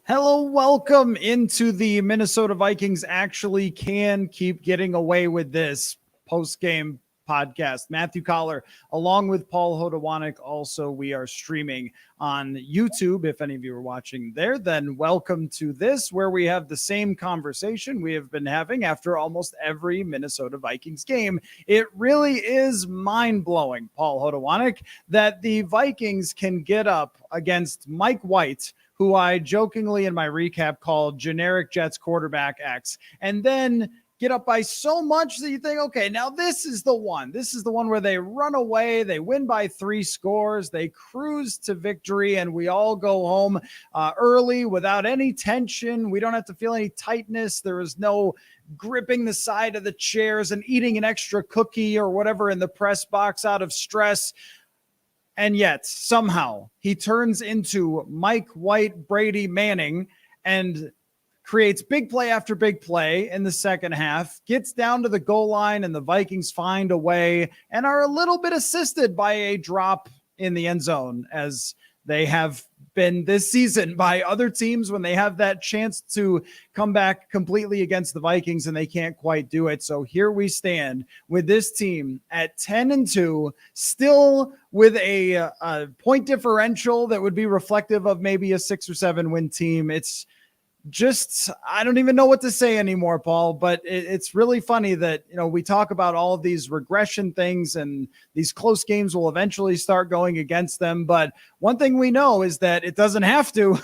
Hello, welcome into the Minnesota Vikings actually can keep getting away with this post-game podcast. Matthew Coller, along with Paul Hodowanic. Also, we are streaming on YouTube. If any of you are watching there, then welcome to this, where we have the same conversation we have been having after almost every Minnesota Vikings game. It really is mind-blowing, Paul Hodowanic, that the Vikings can get up against Mike White, who I jokingly in my recap called generic Jets quarterback X, and then get up by so much that you think, okay, now this is the one. This is the one where they run away, they win by 3 scores, they cruise to victory, and we all go home early without any tension. We don't have to feel any tightness. There is no gripping the side of the chairs and eating an extra cookie or whatever in the press box out of stress. And yet, somehow, he turns into Mike White, Brady Manning, and creates big play after big play in the second half, gets down to the goal line, and the Vikings find a way and are a little bit assisted by a drop in the end zone, as they have been this season by other teams when they have that chance to come back completely against the Vikings and they can't quite do it. So here we stand with this team at 10-2, still with a point differential that would be reflective of maybe a 6 or 7 win team. It's just, I don't even know what to say anymore, Paul, but it's really funny that, we talk about all of these regression things and these close games will eventually start going against them. But one thing we know is that it doesn't have to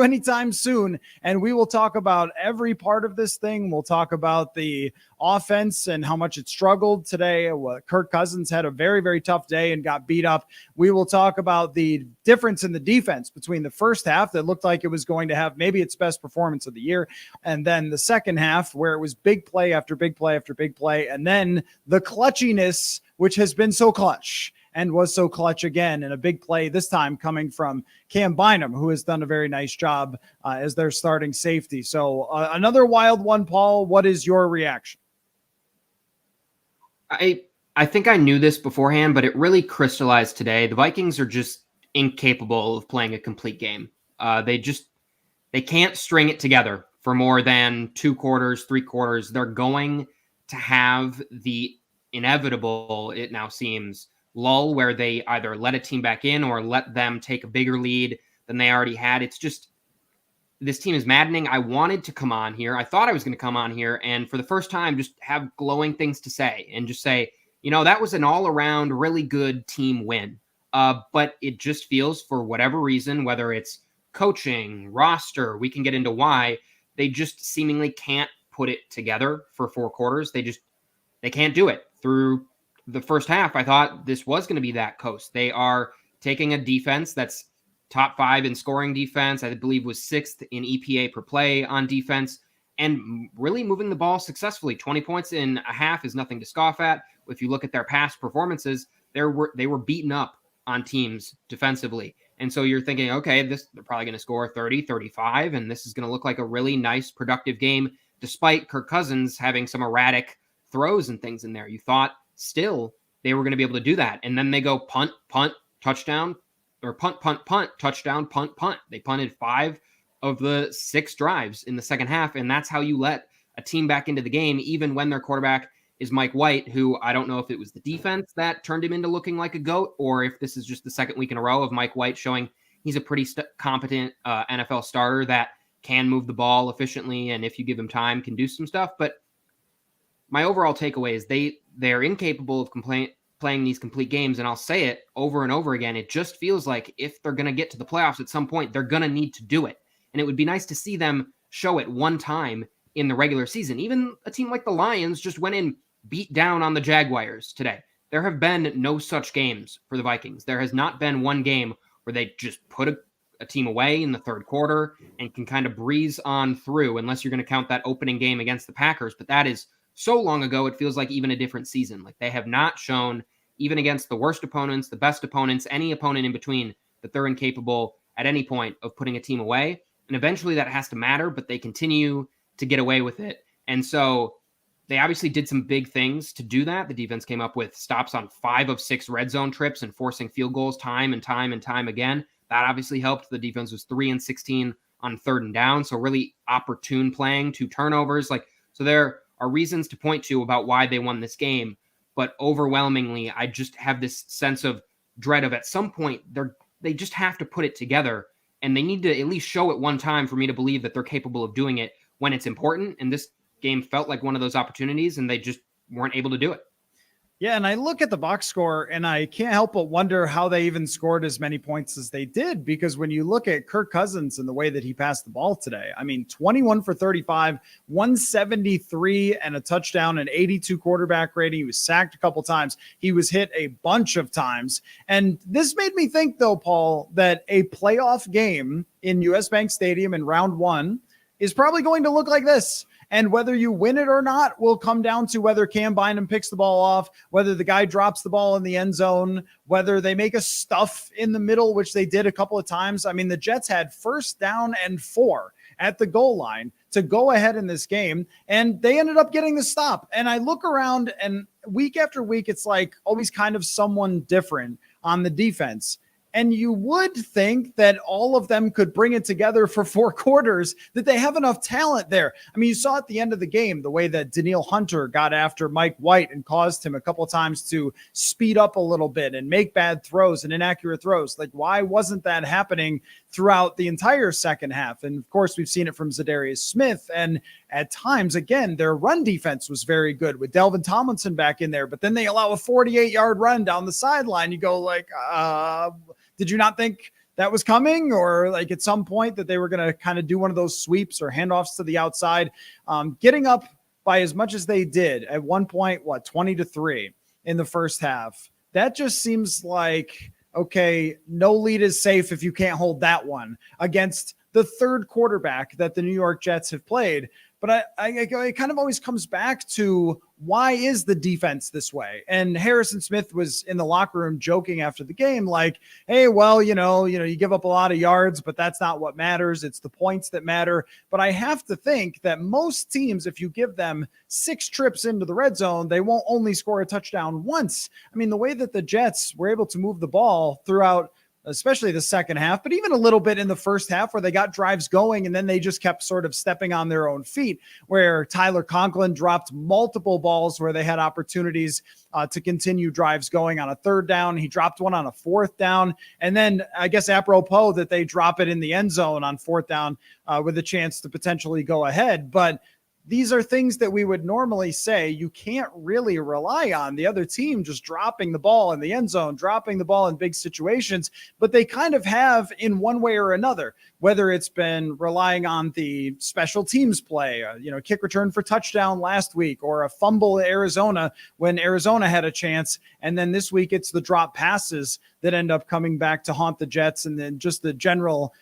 anytime soon. And we will talk about every part of this thing. We'll talk about the offense and how much it struggled today. Kirk Cousins had a very, very tough day and got beat up. We will talk about the difference in the defense between the first half that looked like it was going to have maybe its best performance of the year, and then the second half where it was big play after big play after big play, and then the clutchiness, which has been so clutch and was so clutch again in a big play, this time coming from Cam Bynum, who has done a very nice job as their starting safety. So another wild one, Paul. What is your reaction? I think I knew this beforehand, but it really crystallized today. The Vikings are just incapable of playing a complete game. They can't string it together for more than 2 quarters, 3 quarters. They're going to have the inevitable, it now seems, lull where they either let a team back in or let them take a bigger lead than they already had. It's just, this team is maddening. I wanted to come on here. I thought I was going to come on here and for the first time just have glowing things to say and just say, that was an all-around really good team win. But it just feels, for whatever reason, whether it's coaching, roster, we can get into why, they just seemingly can't put it together for 4 quarters. They can't do it. Through the first half, I thought this was going to be that coast. They are taking a defense that's top 5 in scoring defense, I believe was 6th in EPA per play on defense, and really moving the ball successfully. 20 points in a half is nothing to scoff at. If you look at their past performances, they were beaten up on teams defensively. And so you're thinking, okay, they're probably going to score 30, 35, and this is going to look like a really nice, productive game, despite Kirk Cousins having some erratic throws and things in there. You thought still they were going to be able to do that. And then they go punt, touchdown, or punt, touchdown, punt. They punted 5 of the 6 drives in the second half, and that's how you let a team back into the game, even when their quarterback is Mike White, who I don't know if it was the defense that turned him into looking like a GOAT, or if this is just the second week in a row of Mike White showing he's a pretty competent NFL starter that can move the ball efficiently, and if you give him time, can do some stuff. But my overall takeaway is they're incapable of playing these complete games, and I'll say it over and over again. It just feels like if they're going to get to the playoffs at some point, they're going to need to do it. And it would be nice to see them show it one time in the regular season. Even a team like the Lions just went in, beat down on the Jaguars today. There have been no such games for the Vikings. There has not been one game where they just put a team away in the third quarter and can kind of breeze on through, unless you're going to count that opening game against the Packers. But that is so long ago, it feels like even a different season. Like, they have not shown, even against the worst opponents, the best opponents, any opponent in between, that they're incapable at any point of putting a team away. And eventually that has to matter, but they continue to get away with it. And so they obviously did some big things to do that. The defense came up with stops on 5 of 6 red zone trips and forcing field goals time and time again. That obviously helped. The defense was 3-16 on 3rd and down. So really opportune playing, 2 turnovers. So there are reasons to point to about why they won this game. But overwhelmingly, I just have this sense of dread of at some point they just have to put it together, and they need to at least show it one time for me to believe that they're capable of doing it when it's important. And this game felt like one of those opportunities, and they just weren't able to do it. Yeah, and I look at the box score and I can't help but wonder how they even scored as many points as they did, because when you look at Kirk Cousins and the way that he passed the ball today, I mean, 21 for 35, 173 and a touchdown, and 82 quarterback rating. He was sacked a couple times. He was hit a bunch of times. And this made me think, though, Paul, that a playoff game in US Bank Stadium in round 1 is probably going to look like this. And whether you win it or not will come down to whether Cam Bynum picks the ball off, whether the guy drops the ball in the end zone, whether they make a stuff in the middle, which they did a couple of times. I mean, the Jets had 1st down and 4 at the goal line to go ahead in this game, and they ended up getting the stop. And I look around, and week after week, it's like always kind of someone different on the defense. And you would think that all of them could bring it together for 4 quarters, that they have enough talent there. I mean, you saw at the end of the game, the way that Danielle Hunter got after Mike White and caused him a couple of times to speed up a little bit and make bad throws and inaccurate throws. Like, why wasn't that happening throughout the entire second half? And of course, we've seen it from Zadarius Smith. And at times, again, their run defense was very good with Delvin Tomlinson back in there, but then they allow a 48-yard run down the sideline. You go like, did you not think that was coming? Or like at some point that they were going to kind of do one of those sweeps or handoffs to the outside? Getting up by as much as they did at one point, 20-3 in the first half. That just seems like, okay, no lead is safe if you can't hold that one against the 3rd quarterback that the New York Jets have played. But it kind of always comes back to, why is the defense this way? And Harrison Smith was in the locker room joking after the game, like, hey, well, you give up a lot of yards, but that's not what matters. It's the points that matter. But I have to think that most teams, if you give them 6 trips into the red zone, they won't only score a touchdown once. I mean, the way that the Jets were able to move the ball throughout, especially the second half, but even a little bit in the first half where they got drives going and then they just kept sort of stepping on their own feet, where Tyler Conklin dropped multiple balls where they had opportunities to continue drives going on a 3rd down. He dropped one on a 4th down. And then I guess apropos that they drop it in the end zone on 4th down with a chance to potentially go ahead. But these are things that we would normally say you can't really rely on the other team just dropping the ball in the end zone, dropping the ball in big situations, but they kind of have in one way or another, whether it's been relying on the special teams play, kick return for touchdown last week, or a fumble in Arizona when Arizona had a chance. And then this week it's the drop passes that end up coming back to haunt the Jets, and then just the general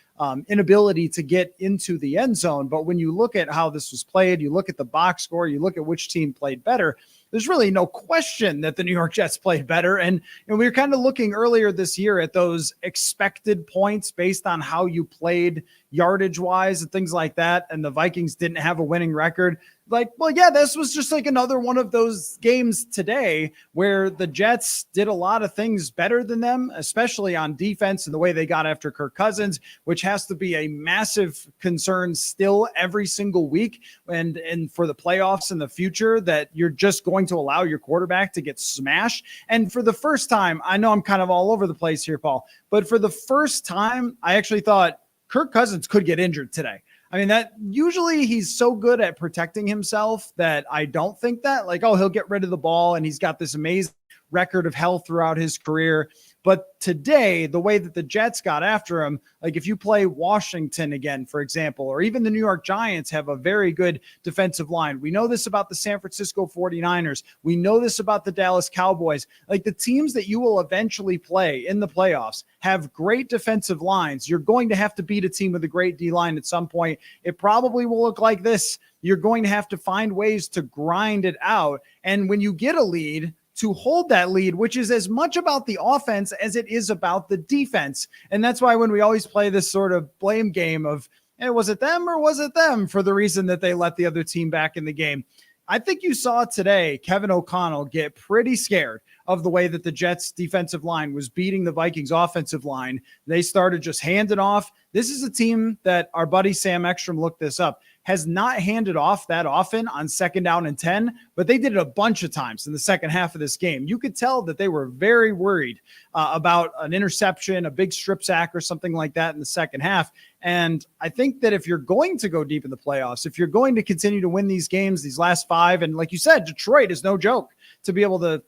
inability to get into the end zone. But when you look at how this was played, you look at the box score, you look at which team played better, there's really no question that the New York Jets played better. And we were kind of looking earlier this year at those expected points based on how you played yardage wise and things like that. And the Vikings didn't have a winning record. Like, well, yeah, this was just like another one of those games today where the Jets did a lot of things better than them, especially on defense and the way they got after Kirk Cousins, which has to be a massive concern still every single week. And for the playoffs in the future, that you're just going to allow your quarterback to get smashed. And for the first time, I know I'm kind of all over the place here, Paul, but for the first time, I actually thought Kirk Cousins could get injured today. I mean, that usually he's so good at protecting himself that I don't think that, like, oh, he'll get rid of the ball and he's got this amazing record of health throughout his career. But today, the way that the Jets got after him, like if you play Washington again, for example, or even the New York Giants have a very good defensive line. We know this about the San Francisco 49ers. We know this about the Dallas Cowboys. Like the teams that you will eventually play in the playoffs have great defensive lines. You're going to have to beat a team with a great D-line at some point. It probably will look like this. You're going to have to find ways to grind it out. And when you get a lead, to hold that lead, which is as much about the offense as it is about the defense. And that's why when we always play this sort of blame game of, hey, was it them or was it them, for the reason that they let the other team back in the game. I think you saw today Kevin O'Connell get pretty scared of the way that the Jets defensive line was beating the Vikings offensive line. They started just handing off. This is a team that our buddy Sam Ekstrom looked this up, has not handed off that often on 2nd down and 10, but they did it a bunch of times in the second half of this game. You could tell that they were very worried about an interception, a big strip sack or something like that in the second half. And I think that if you're going to go deep in the playoffs, if you're going to continue to win these games, these last 5, and like you said, Detroit is no joke. To be able to,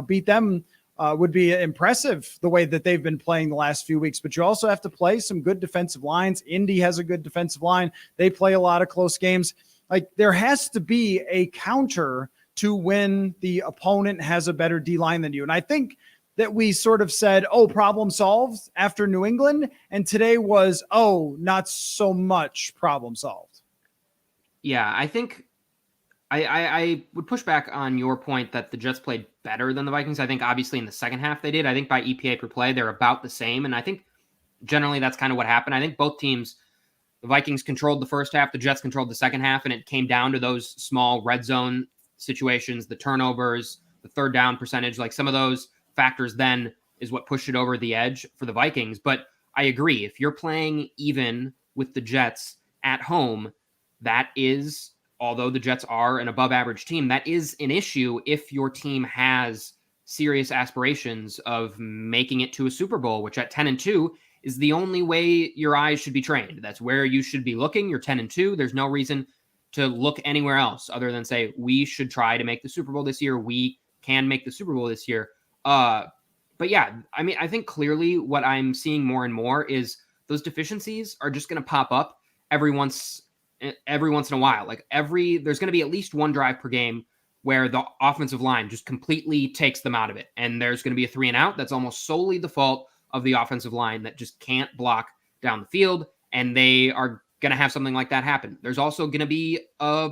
beat them would be impressive the way that they've been playing the last few weeks. But you also have to play some good defensive lines. Indy has a good defensive line. They play a lot of close games. Like, there has to be a counter to when the opponent has a better D-line than you. And I think that we sort of said, oh, problem solved after New England. And today was, oh, not so much problem solved. Yeah, I think I would push back on your point that the Jets played better than the Vikings. I think obviously in the second half they did. I think by EPA per play, they're about the same. And I think generally that's kind of what happened. I think both teams, the Vikings controlled the first half, the Jets controlled the second half, and it came down to those small red zone situations, the turnovers, the third down percentage, like some of those factors then is what pushed it over the edge for the Vikings. But I agree. If you're playing even with the Jets at home, that is, although the Jets are an above average team, that is an issue if your team has serious aspirations of making it to a Super Bowl, which at 10-2 is the only way your eyes should be trained. That's where you should be looking. You're 10-2. There's no reason to look anywhere else other than say, we should try to make the Super Bowl this year. We can make the Super Bowl this year. But yeah, I mean, I think clearly what I'm seeing more and more is those deficiencies are just going to pop up every once in a while. Like there's going to be at least one drive per game where the offensive line just completely takes them out of it. And there's going to be a 3 and out. That's almost solely the fault of the offensive line that just can't block down the field. And they are going to have something like that happen. There's also going to be a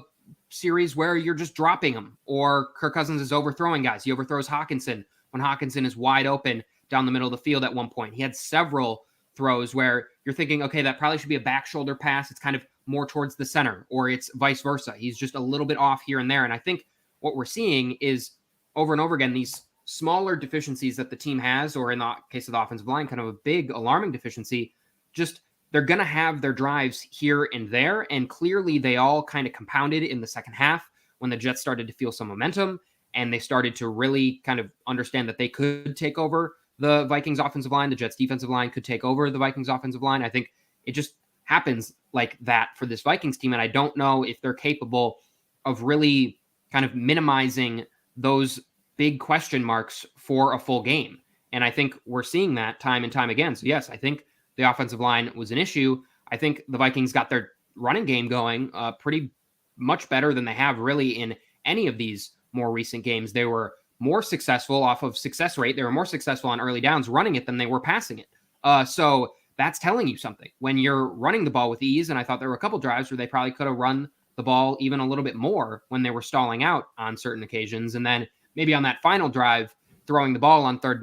series where you're just dropping them, or Kirk Cousins is overthrowing guys. He overthrows Hawkinson when Hawkinson is wide open down the middle of the field at one point. He had several throws where you're thinking, okay, that probably should be a back shoulder pass. It's kind of more towards the center, or it's vice versa. He's just a little bit off here and there. And I think what we're seeing is over and over again, these smaller deficiencies that the team has, or in the case of the offensive line, kind of a big alarming deficiency, just they're going to have their drives here and there. And clearly they all kind of compounded in the second half when the Jets started to feel some momentum and they started to really kind of understand that they could take over the Vikings offensive line. The Jets defensive line could take over the Vikings offensive line. I think it just happens like that for this Vikings team. And I don't know if they're capable of really kind of minimizing those big question marks for a full game. And I think we're seeing that time and time again. So yes, I think the offensive line was an issue. I think the Vikings got their running game going pretty much better than they have really in any of these more recent games. They were more successful off of success rate. They were more successful on early downs running it than they were passing it. So that's telling you something. When you're running the ball with ease, and I thought there were a couple drives where they probably could have run the ball even a little bit more when they were stalling out on certain occasions. And then maybe on that final drive, throwing the ball on third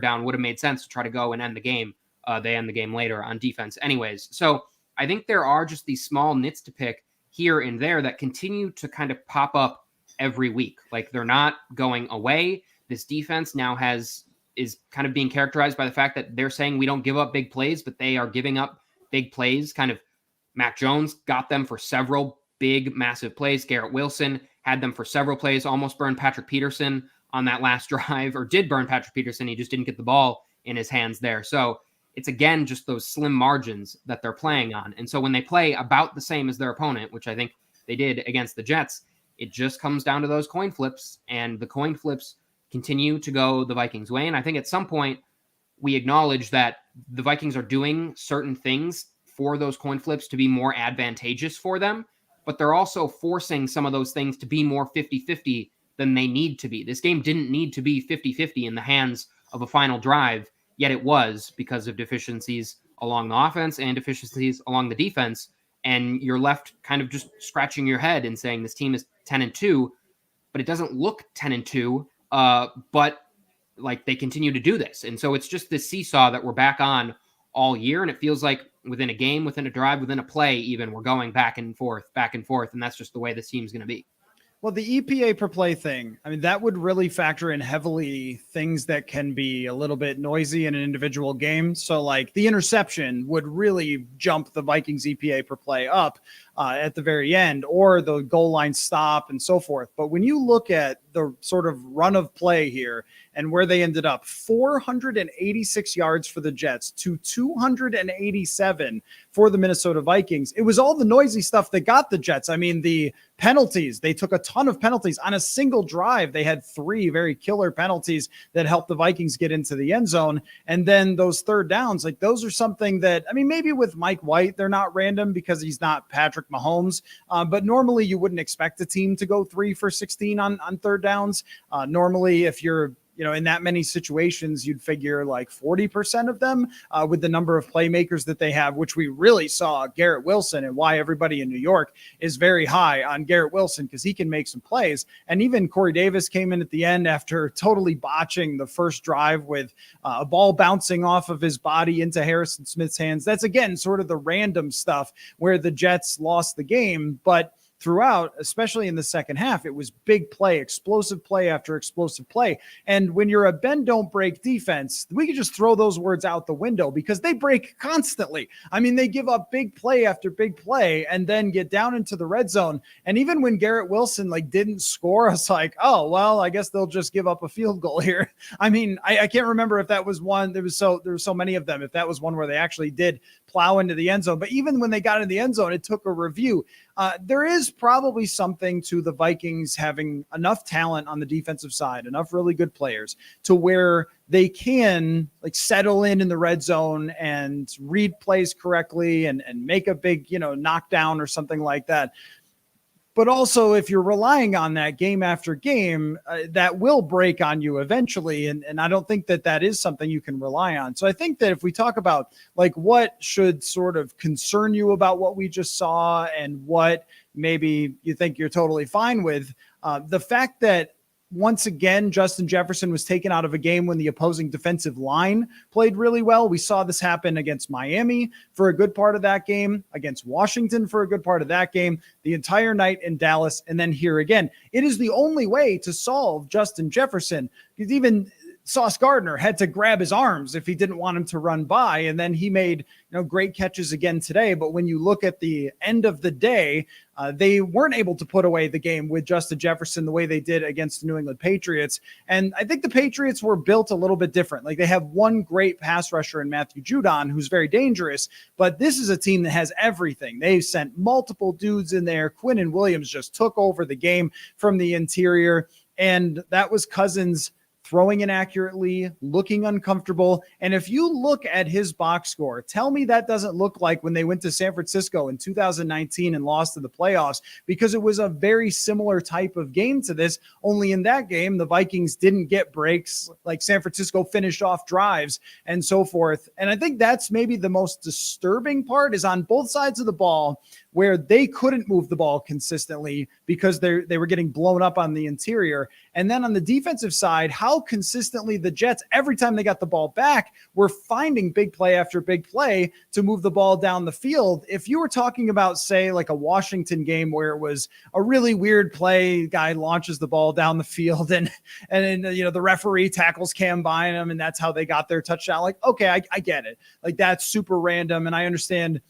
down would have made sense to try to go and end the game. They end the game later on defense anyways. So I think there are just these small nits to pick here and there that continue to kind of pop up every week. Like they're not going away. This defense now is kind of being characterized by the fact that they're saying we don't give up big plays, but they are giving up big plays. Kind of Mac Jones got them for several big, massive plays. Garrett Wilson had them for several plays, almost burned Patrick Peterson on that last drive, or did burn Patrick Peterson. He just didn't get the ball in his hands there. So it's again, just those slim margins that they're playing on. And so when they play about the same as their opponent, which I think they did against the Jets, it just comes down to those coin flips, and the coin flips continue to go the Vikings' way. And I think at some point we acknowledge that the Vikings are doing certain things for those coin flips to be more advantageous for them, but they're also forcing some of those things to be more 50-50 than they need to be. This game didn't need to be 50-50 in the hands of a final drive, yet it was because of deficiencies along the offense and deficiencies along the defense. And you're left kind of just scratching your head and saying this team is 10-2, but it doesn't look 10-2. But like they continue to do this. And so it's just this seesaw that we're back on all year. And it feels like within a game, within a drive, within a play, even we're going back and forth. And that's just the way this team's going to be. Well, the EPA per play thing, I mean, that would really factor in heavily things that can be a little bit noisy in an individual game. So, like, the interception would really jump the Vikings EPA per play up at the very end, or the goal line stop and so forth. But when you look at the sort of run of play here and where they ended up, 486 yards for the Jets to 287 for the Minnesota Vikings. It was all the noisy stuff that got the Jets. I mean, the penalties, they took a ton of penalties on a single drive. They had 3 very killer penalties that helped the Vikings get into the end zone. And then those third downs, like, those are something that, I mean, maybe with Mike White, they're not random because he's not Patrick Mahomes. But normally you wouldn't expect a team to go 3 for 16 on third downs. Normally, if you're in that many situations, you'd figure like 40% of them with the number of playmakers that they have, which we really saw Garrett Wilson, and why everybody in New York is very high on Garrett Wilson because he can make some plays. And even Corey Davis came in at the end after totally botching the first drive with a ball bouncing off of his body into Harrison Smith's hands. That's, again, sort of the random stuff where the Jets lost the game. But throughout, especially in the second half, it was big play, explosive play after explosive play. And when you're a bend don't break defense, we could just throw those words out the window because they break constantly. I mean, they give up big play after big play and then get down into the red zone. And even when Garrett Wilson didn't score, I was like, oh, well, I guess they'll just give up a field goal here. I mean, I can't remember if that was one. There were so many of them. If that was one where they actually did plow into the end zone. But even when they got in the end zone, it took a review. There is probably something to the Vikings having enough talent on the defensive side, enough really good players to where they can settle in the red zone and read plays correctly and make a big, knockdown or something like that. But also, if you're relying on that game after game, that will break on you eventually. And I don't think that is something you can rely on. So I think that if we talk about what should sort of concern you about what we just saw and what maybe you think you're totally fine with, the fact that once again, Justin Jefferson was taken out of a game when the opposing defensive line played really well. We saw this happen against Miami for a good part of that game, against Washington for a good part of that game, the entire night in Dallas, and then here again. It is the only way to solve Justin Jefferson, because even Sauce Gardner had to grab his arms if he didn't want him to run by. And then he made great catches again today. But when you look at the end of the day, they weren't able to put away the game with Justin Jefferson the way they did against the New England Patriots. And I think the Patriots were built a little bit different. They have one great pass rusher in Matthew Judon, who's very dangerous, but this is a team that has everything. They've sent multiple dudes in there. Quinnen Williams just took over the game from the interior, and that was Cousins throwing inaccurately, looking uncomfortable. And if you look at his box score, tell me that doesn't look like when they went to San Francisco in 2019 and lost to the playoffs, because it was a very similar type of game to this. Only in that game, the Vikings didn't get breaks, San Francisco finished off drives and so forth. And I think that's maybe the most disturbing part, is on both sides of the ball, where they couldn't move the ball consistently because they were getting blown up on the interior. And then on the defensive side, how consistently the Jets, every time they got the ball back, were finding big play after big play to move the ball down the field. If you were talking about, say, a Washington game where it was a really weird play, guy launches the ball down the field and the referee tackles Cam Bynum and that's how they got their touchdown. Okay, I get it. That's super random. And I understand,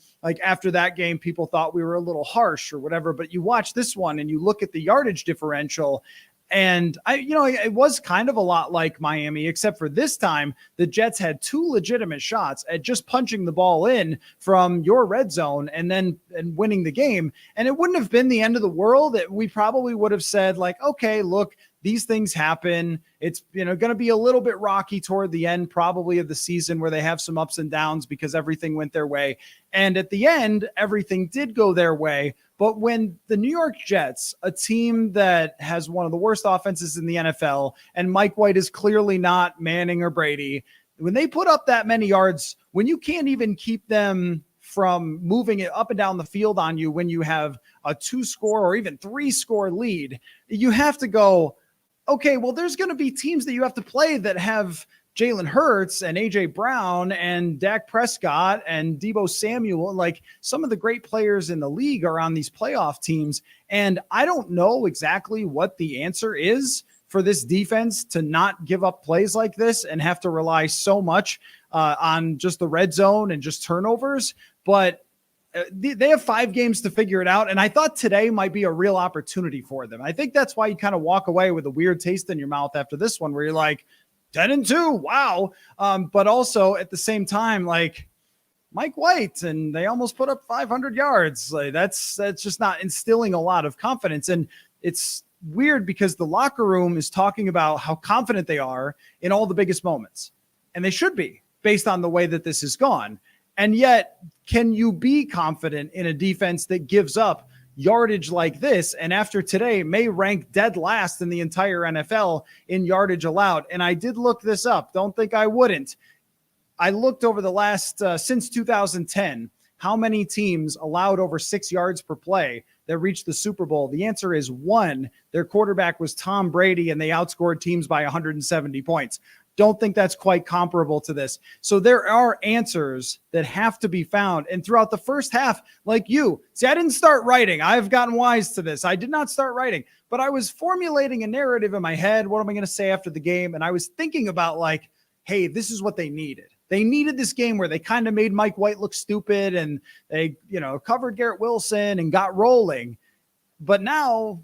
after that game, people thought we were a little harsh or whatever, but you watch this one and you look at the yardage differential, and it was kind of a lot like Miami, except for this time, the Jets had 2 legitimate shots at just punching the ball in from your red zone and winning the game. And it wouldn't have been the end of the world. We probably would have said okay, look, these things happen. It's going to be a little bit rocky toward the end, probably, of the season, where they have some ups and downs because everything went their way. And at the end, everything did go their way. But when the New York Jets, a team that has one of the worst offenses in the NFL, and Mike White is clearly not Manning or Brady, when they put up that many yards, when you can't even keep them from moving it up and down the field on you, when you have a 2-score or even 3-score lead, you have to go, okay, well, there's going to be teams that you have to play that have Jalen Hurts and AJ Brown and Dak Prescott and Deebo Samuel, like some of the great players in the league are on these playoff teams. And I don't know exactly what the answer is for this defense to not give up plays like this and have to rely so much on just the red zone and just turnovers. But they have 5 games to figure it out. And I thought today might be a real opportunity for them. I think that's why you kind of walk away with a weird taste in your mouth after this one, where you're like, 10-2. Wow. But also at the same time, like Mike White, and they almost put up 500 yards. Like that's just not instilling a lot of confidence. And it's weird because the locker room is talking about how confident they are in all the biggest moments. And they should be, based on the way that this has gone. And yet, can you be confident in a defense that gives up yardage like this, and after today may rank dead last in the entire NFL in yardage allowed? And I did look this up. Don't think I wouldn't. I looked over the last, since 2010, how many teams allowed over 6 yards per play that reached the Super Bowl. The answer is 1. Their quarterback was Tom Brady, and they outscored teams by 170 points. Don't think that's quite comparable to this. So there are answers that have to be found. And throughout the first half, like you, see, I didn't start writing. I've gotten wise to this. I did not start writing, but I was formulating a narrative in my head. What am I going to say after the game? And I was thinking about like, hey, this is what they needed. They needed this game where they kind of made Mike White look stupid and they, covered Garrett Wilson and got rolling. But now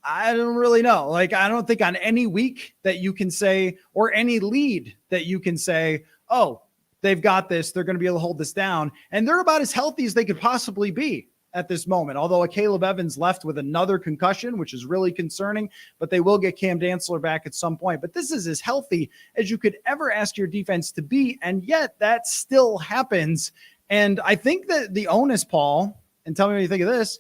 I don't really know. Like, I don't think on any week that you can say, or any lead that you can say, oh, they've got this, they're going to be able to hold this down. And they're about as healthy as they could possibly be at this moment. Although Caleb Evans left with another concussion, which is really concerning, but they will get Cam Dantzler back at some point. But this is as healthy as you could ever ask your defense to be. And yet that still happens. And I think that the onus, Paul, and tell me what you think of this,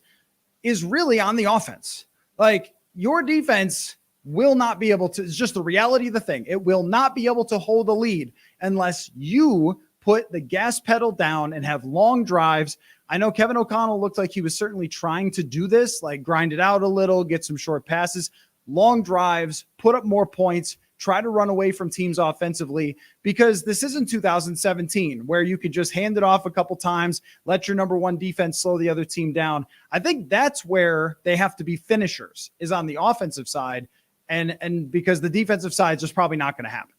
is really on the offense. Like, your defense will not be able to, it's just the reality of the thing. It will not be able to hold a lead unless you put the gas pedal down and have long drives. I know Kevin O'Connell looked like he was certainly trying to do this, like grind it out a little, get some short passes, long drives, put up more points, try to run away from teams offensively, because this isn't 2017 where you could just hand it off a couple times, let your number one defense slow the other team down. I think that's where they have to be finishers, is on the offensive side. And because the defensive side is just probably not going to happen.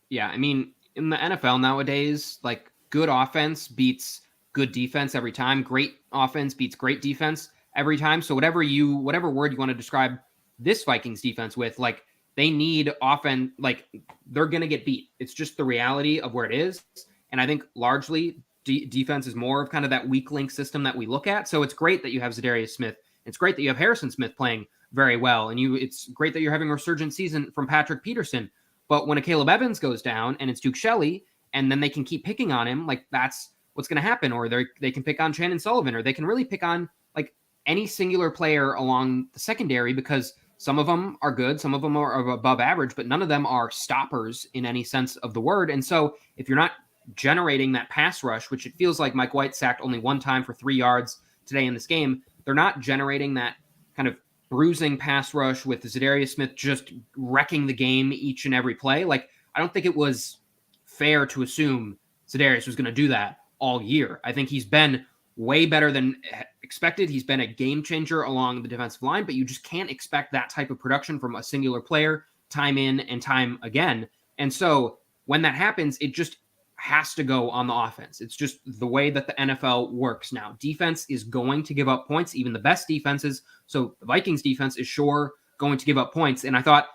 Yeah. I mean, in the NFL nowadays, like good offense beats good defense every time. Great offense beats great defense every time. So whatever word you want to describe this Vikings defense with, like, they need offense, like they're going to get beat. It's just the reality of where it is. And I think largely defense is more of kind of that weak link system that we look at. So it's great that you have Zadarius Smith. It's great that you have Harrison Smith playing very well. And it's great that you're having a resurgent season from Patrick Peterson. But when a Caleb Evans goes down and it's Duke Shelley, and then they can keep picking on him, like that's what's going to happen. Or they can pick on Shannon Sullivan, or they can really pick on like any singular player along the secondary, because some of them are good, some of them are above average, but none of them are stoppers in any sense of the word. And so if you're not generating that pass rush, which it feels like Mike White sacked only one time for 3 yards today in this game, they're not generating that kind of bruising pass rush with Zadarius Smith just wrecking the game each and every play. Like, I don't think it was fair to assume Zadarius was going to do that all year. I think he's been way better than expected. He's been a game changer along the defensive line, but you just can't expect that type of production from a singular player time in and time again. And so when that happens, it just has to go on the offense. It's just the way that the NFL works now. Defense is going to give up points, even the best defenses. So the Vikings defense is sure going to give up points. And I thought,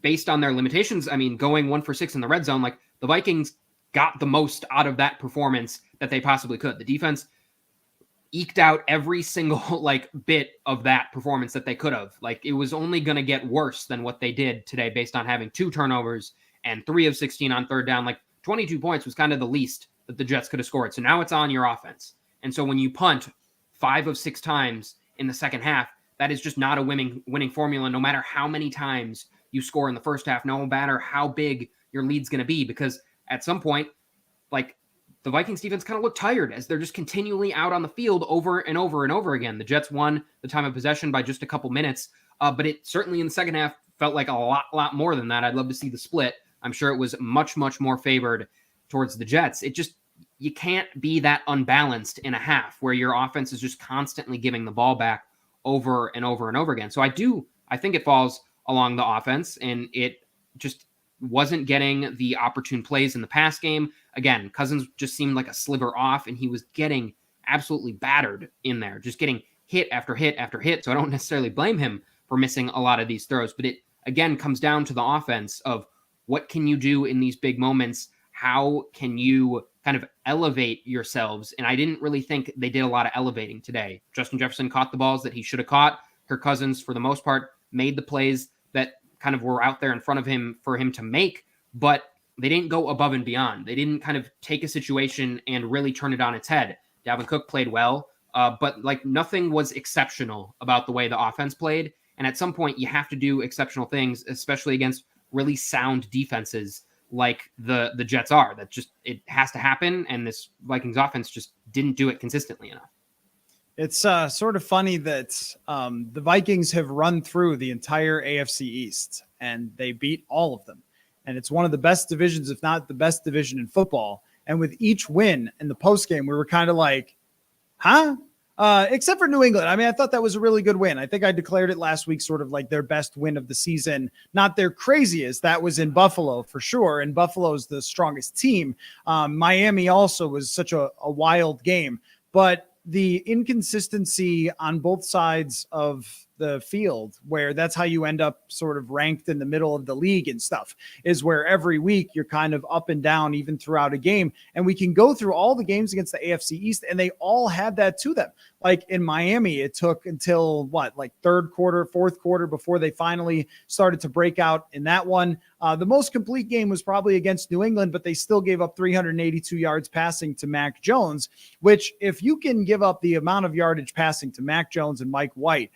based on their limitations, I mean, going 1 for 6 in the red zone, like the Vikings got the most out of that performance that they possibly could. The defense eked out every single like bit of that performance that they could have. Like, it was only going to get worse than what they did today based on having 2 turnovers and 3 of 16 on third down. Like, 22 points was kind of the least that the Jets could have scored. So now it's on your offense. And so when you punt 5 of 6 times in the second half, that is just not a winning formula, no matter how many times you score in the first half, no matter how big your lead's going to be, because at some point, like, the Vikings defense kind of looked tired as they're just continually out on the field over and over and over again. The Jets won the time of possession by just a couple minutes, but it certainly in the second half felt like a lot more than that. I'd love to see the split. I'm sure it was much, much more favored towards the Jets. You can't be that unbalanced in a half where your offense is just constantly giving the ball back over and over and over again. So I think it falls along the offense, and it just wasn't getting the opportune plays in the pass game. Again, Cousins just seemed like a sliver off, and he was getting absolutely battered in there, just getting hit after hit after hit. So I don't necessarily blame him for missing a lot of these throws, but it again comes down to the offense of what can you do in these big moments? How can you kind of elevate yourselves? And I didn't really think they did a lot of elevating today. Justin Jefferson caught the balls that he should have caught. Kirk Cousins, for the most part, made the plays that kind of were out there in front of him for him to make, but they didn't go above and beyond. They didn't kind of take a situation and really turn it on its head. Dalvin Cook played well, but like nothing was exceptional about the way the offense played. And at some point you have to do exceptional things, especially against really sound defenses like the Jets are. That just, it has to happen. And this Vikings offense just didn't do it consistently enough. It's sort of funny that the Vikings have run through the entire AFC East and they beat all of them. And it's one of the best divisions, if not the best division in football. And with each win in the postgame, we were kind of like, huh? Except for New England. I mean, I thought that was a really good win. I think I declared it last week, sort of like their best win of the season, not their craziest. That was in Buffalo for sure. And Buffalo's the strongest team. Miami also was such a wild game, but the inconsistency on both sides of the field, where that's how you end up sort of ranked in the middle of the league and stuff, is where every week you're kind of up and down even throughout a game. And we can go through all the games against the AFC East and they all had that to them. Like in Miami, it took until third quarter, fourth quarter before they finally started to break out in that one. The most complete game was probably against New England, but they still gave up 382 yards passing to Mac Jones, which if you can give up the amount of yardage passing to Mac Jones and Mike White,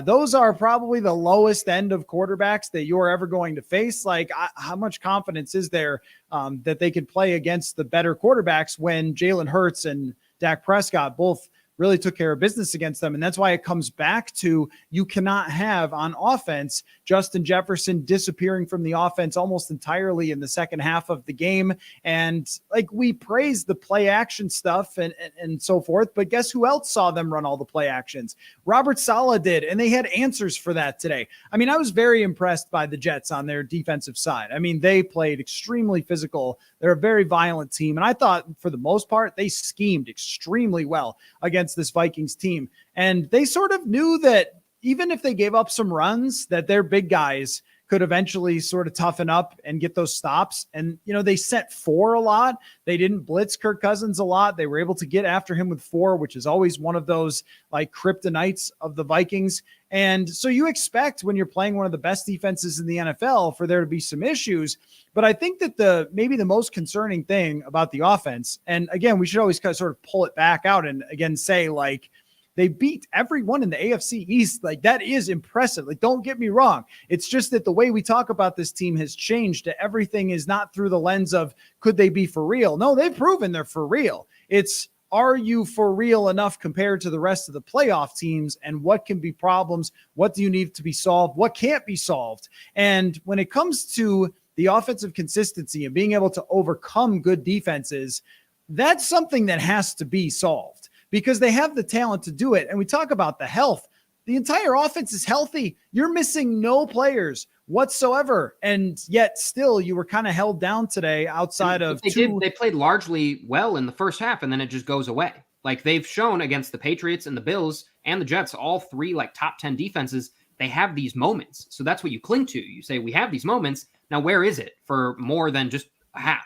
those are probably the lowest end of quarterbacks that you're ever going to face. Like, how much confidence is there that they could play against the better quarterbacks when Jalen Hurts and Dak Prescott both really took care of business against them? And that's why it comes back to, you cannot have on offense Justin Jefferson disappearing from the offense almost entirely in the second half of the game. And like, we praise the play action stuff and so forth, but guess who else saw them run all the play actions? Robert Saleh did, and they had answers for that today. I mean, I was very impressed by the Jets on their defensive side. I mean, they played extremely physical. They're a very violent team. And I thought for the most part, they schemed extremely well against this Vikings team. And they sort of knew that even if they gave up some runs, that their big guys could eventually sort of toughen up and get those stops. And, you know, they sent 4 a lot. They didn't blitz Kirk Cousins a lot. They were able to get after him with 4, which is always one of those like kryptonites of the Vikings. And so you expect when you're playing one of the best defenses in the NFL for there to be some issues. But I think that maybe the most concerning thing about the offense, and again, we should always kind of sort of pull it back out and again say, like, they beat everyone in the AFC East. Like, that is impressive. Like, don't get me wrong. It's just that the way we talk about this team has changed. Everything is not through the lens of, could they be for real? No, they've proven they're for real. It's, are you for real enough compared to the rest of the playoff teams? And what can be problems? What do you need to be solved? What can't be solved? And when it comes to the offensive consistency and being able to overcome good defenses, that's something that has to be solved, because they have the talent to do it. And we talk about the health. The entire offense is healthy. You're missing no players whatsoever. And yet still you were kind of held down today outside of they played largely well in the first half, and then it just goes away. Like, they've shown against the Patriots and the Bills and the Jets, all 3 like top 10 defenses, they have these moments. So that's what you cling to. You say, we have these moments. Now, where is it for more than just a half?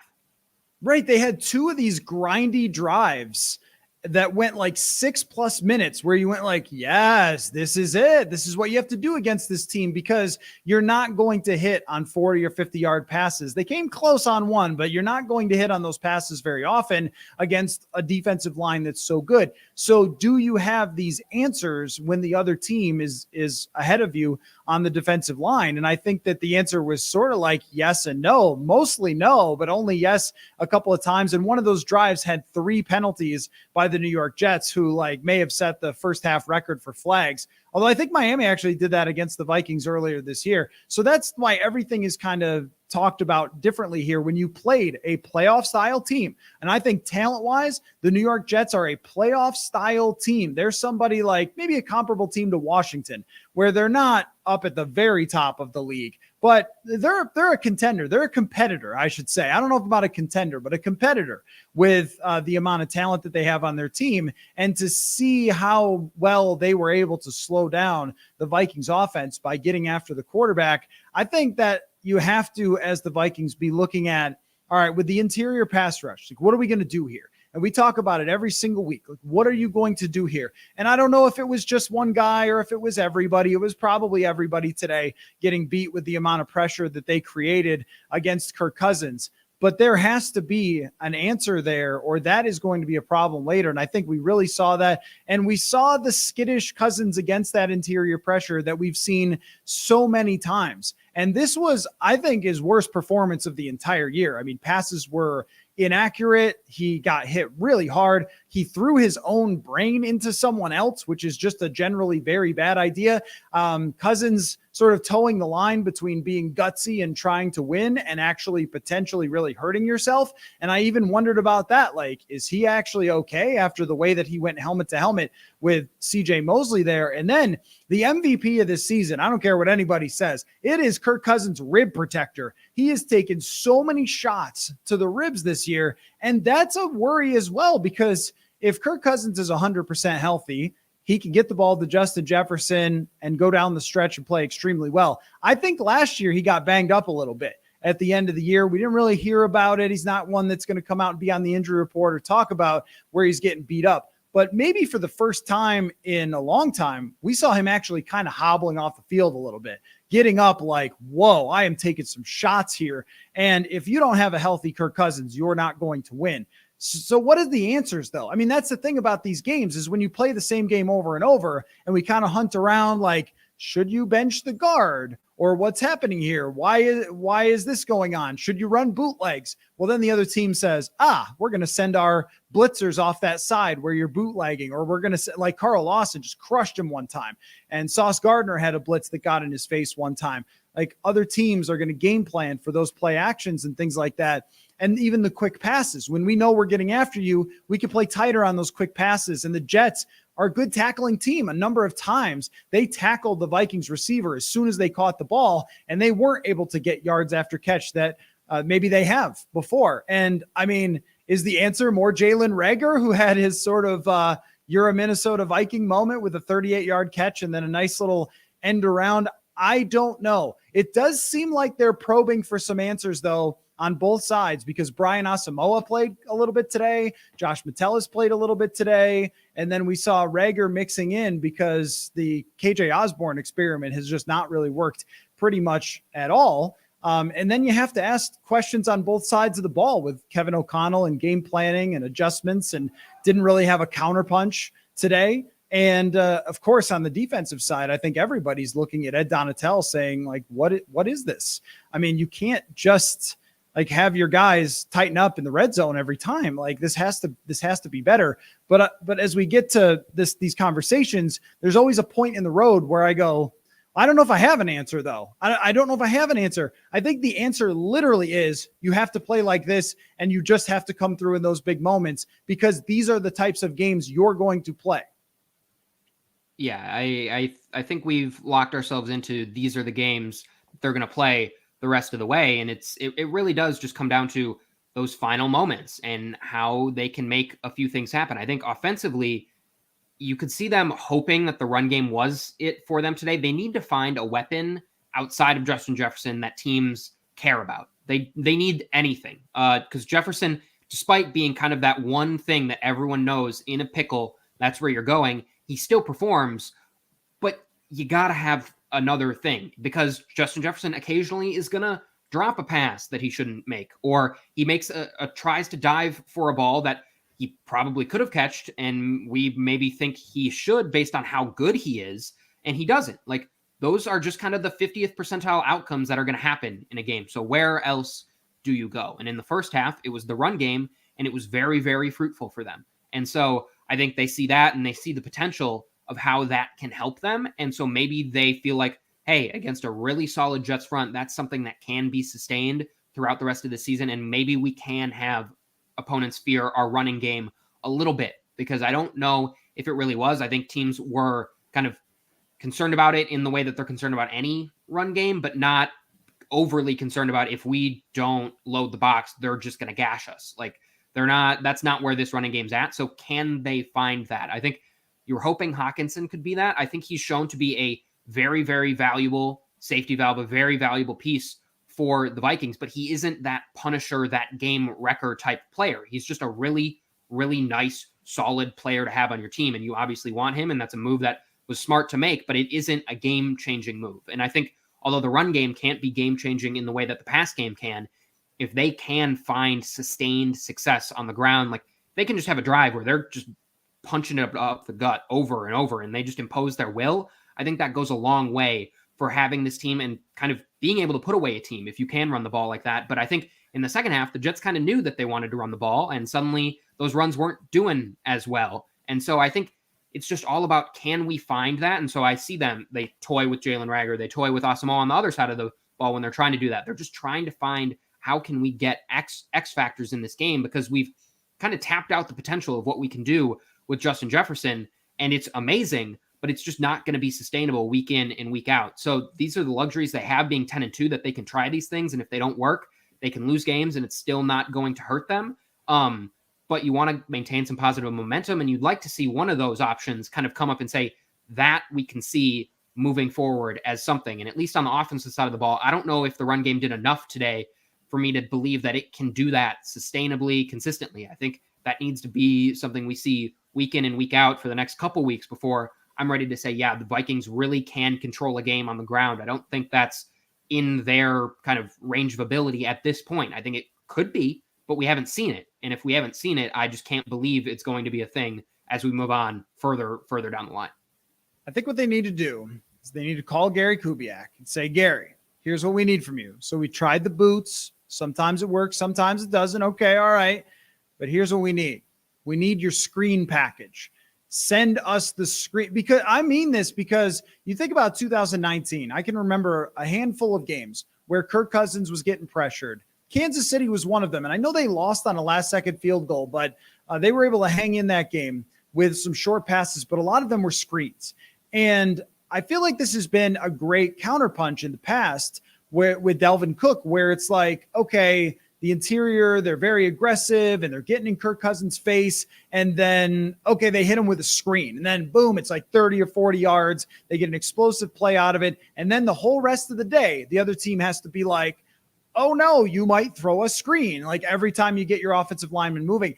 Right. They had 2 of these grindy drives that went like 6+ minutes where you went like, yes, this is it. This is what you have to do against this team, because you're not going to hit on 40 or 50-yard passes. They came close on one, but you're not going to hit on those passes very often against a defensive line that's so good. So do you have these answers when the other team is ahead of you on the defensive line? And I think that the answer was sort of like yes and no, mostly no, but only yes a couple of times. And one of those drives had 3 penalties by the New York Jets, who like may have set the first half record for flags. Although I think Miami actually did that against the Vikings earlier this year. So that's why everything is kind of talked about differently here when you played a playoff style team. And I think talent wise, the New York Jets are a playoff style team. They're somebody like maybe a comparable team to Washington, where they're not up at the very top of the league, but they're a contender. They're a competitor, I should say. I don't know about a contender, but a competitor with the amount of talent that they have on their team. And to see how well they were able to slow down the Vikings offense by getting after the quarterback, I think that you have to, as the Vikings, be looking at, all right, with the interior pass rush, like, what are we going to do here? And we talk about it every single week. Like, what are you going to do here? And I don't know if it was just one guy or if it was everybody. It was probably everybody today getting beat with the amount of pressure that they created against Kirk Cousins. But there has to be an answer there, or that is going to be a problem later. And I think we really saw that. And we saw the skittish Cousins against that interior pressure that we've seen so many times. And this was, I think, his worst performance of the entire year. I mean, passes were inaccurate. He got hit really hard. He threw his own brain into someone else, which is just a generally very bad idea. Cousins sort of towing the line between being gutsy and trying to win and actually potentially really hurting yourself. And I even wondered about that. Like, is he actually okay after the way that he went helmet to helmet with CJ Mosley there? And then the MVP of this season, I don't care what anybody says, it is Kirk Cousins' rib protector. He has taken so many shots to the ribs this year. And that's a worry as well, because if Kirk Cousins is 100% healthy, he can get the ball to Justin Jefferson and go down the stretch and play extremely well. I think last year he got banged up a little bit at the end of the year. We didn't really hear about it. He's not one that's going to come out and be on the injury report or talk about where he's getting beat up. But maybe for the first time in a long time, we saw him actually kind of hobbling off the field a little bit, getting up like, whoa, I am taking some shots here. And if you don't have a healthy Kirk Cousins, you're not going to win. So what are the answers, though? I mean, that's the thing about these games is when you play the same game over and over and we kind of hunt around like, should you bench the guard or what's happening here? Why is this going on? Should you run bootlegs? Well, then the other team says, we're going to send our blitzers off that side where you're bootlegging, or we're going to, like Carl Lawson just crushed him one time. And Sauce Gardner had a blitz that got in his face one time. Like, other teams are going to game plan for those play actions and things like that. And even the quick passes, when we know we're getting after you, we can play tighter on those quick passes. And the Jets are a good tackling team. A number of times they tackled the Vikings receiver as soon as they caught the ball, and they weren't able to get yards after catch that maybe they have before. And I mean, is the answer more Jalen Reagor, who had his sort of you're a Minnesota Viking moment with a 38-yard catch and then a nice little end around? I don't know. It does seem like they're probing for some answers, though, on both sides, because Brian Asamoah played a little bit today. Josh Metellus played a little bit today. And then we saw Reagor mixing in because the KJ Osborne experiment has just not really worked pretty much at all. And then you have to ask questions on both sides of the ball with Kevin O'Connell and game planning and adjustments, and didn't really have a counterpunch today. And of course, on the defensive side, I think everybody's looking at Ed Donatel saying, like, what is this? I mean, you can't just like have your guys tighten up in the red zone every time. Like, this has to be better. But as we get to these conversations, there's always a point in the road where I go, I don't know if I have an answer, though. I don't know if I have an answer. I think the answer literally is you have to play like this, and you just have to come through in those big moments, because these are the types of games you're going to play. Yeah, I think we've locked ourselves into these are the games they're going to play the rest of the way. And it really does just come down to those final moments and how they can make a few things happen. I think offensively, you could see them hoping that the run game was it for them today. They need to find a weapon outside of Justin Jefferson that teams care about. They need anything because Jefferson, despite being kind of that one thing that everyone knows in a pickle, that's where you're going, he still performs, but you got to have another thing, because Justin Jefferson occasionally is going to drop a pass that he shouldn't make, or he makes tries to dive for a ball that he probably could have catched, and we maybe think he should based on how good he is, and he doesn't. Like, those are just kind of the 50th percentile outcomes that are going to happen in a game. So where else do you go? And in the first half, it was the run game, and it was very, very fruitful for them. And so I think they see that and they see the potential of how that can help them. And so maybe they feel like, hey, against a really solid Jets front, that's something that can be sustained throughout the rest of the season. And maybe we can have opponents fear our running game a little bit, because I don't know if it really was. I think teams were kind of concerned about it in the way that they're concerned about any run game, but not overly concerned about if we don't load the box, they're just going to gash us. Like that's not where this running game's at. So can they find that? I think you're hoping Hawkinson could be that. I think he's shown to be a very, very valuable safety valve, a very valuable piece for the Vikings, but he isn't that punisher, that game wrecker type player. He's just a really, really nice, solid player to have on your team. And you obviously want him. And that's a move that was smart to make, but it isn't a game-changing move. And I think although the run game can't be game-changing in the way that the pass game can, if they can find sustained success on the ground, like they can just have a drive where they're just punching it up the gut over and over, and they just impose their will, I think that goes a long way for having this team and kind of being able to put away a team if you can run the ball like that. But I think in the second half, the Jets kind of knew that they wanted to run the ball, and suddenly those runs weren't doing as well. And so I think it's just all about, can we find that? And so I see them, they toy with Jalen Reagor, they toy with Asamoah on the other side of the ball when they're trying to do that. They're just trying to find, how can we get X factors in this game? Because we've kind of tapped out the potential of what we can do with Justin Jefferson, and it's amazing, but it's just not going to be sustainable week in and week out. So these are the luxuries they have being 10-2, that they can try these things, and if they don't work, they can lose games and it's still not going to hurt them. But you want to maintain some positive momentum, and you'd like to see one of those options kind of come up and say that we can see moving forward as something. And at least on the offensive side of the ball, I don't know if the run game did enough today for me to believe that it can do that sustainably, consistently. I think that needs to be something we see week in and week out for the next couple weeks before I'm ready to say, yeah, the Vikings really can control a game on the ground. I don't think that's in their kind of range of ability at this point. I think it could be, but we haven't seen it. And if we haven't seen it, I just can't believe it's going to be a thing as we move on further down the line. I think what they need to do is they need to call Gary Kubiak and say, Gary, here's what we need from you. So we tried the boots. Sometimes it works, sometimes it doesn't. Okay, all right. But here's what we need. We need your screen package. Send us the screen, because I mean this, because you think about 2019, I can remember a handful of games where Kirk Cousins was getting pressured. Kansas City was one of them. And I know they lost on a last-second field goal, but they were able to hang in that game with some short passes, but a lot of them were screens. And I feel like this has been a great counterpunch in the past with Dalvin Cook, where it's like, okay, the interior, they're very aggressive and they're getting in Kirk Cousins' face. And then, okay, they hit him with a screen. And then, boom, it's like 30 or 40 yards. They get an explosive play out of it. And then the whole rest of the day, the other team has to be like, oh, no, you might throw a screen. Like every time you get your offensive lineman moving.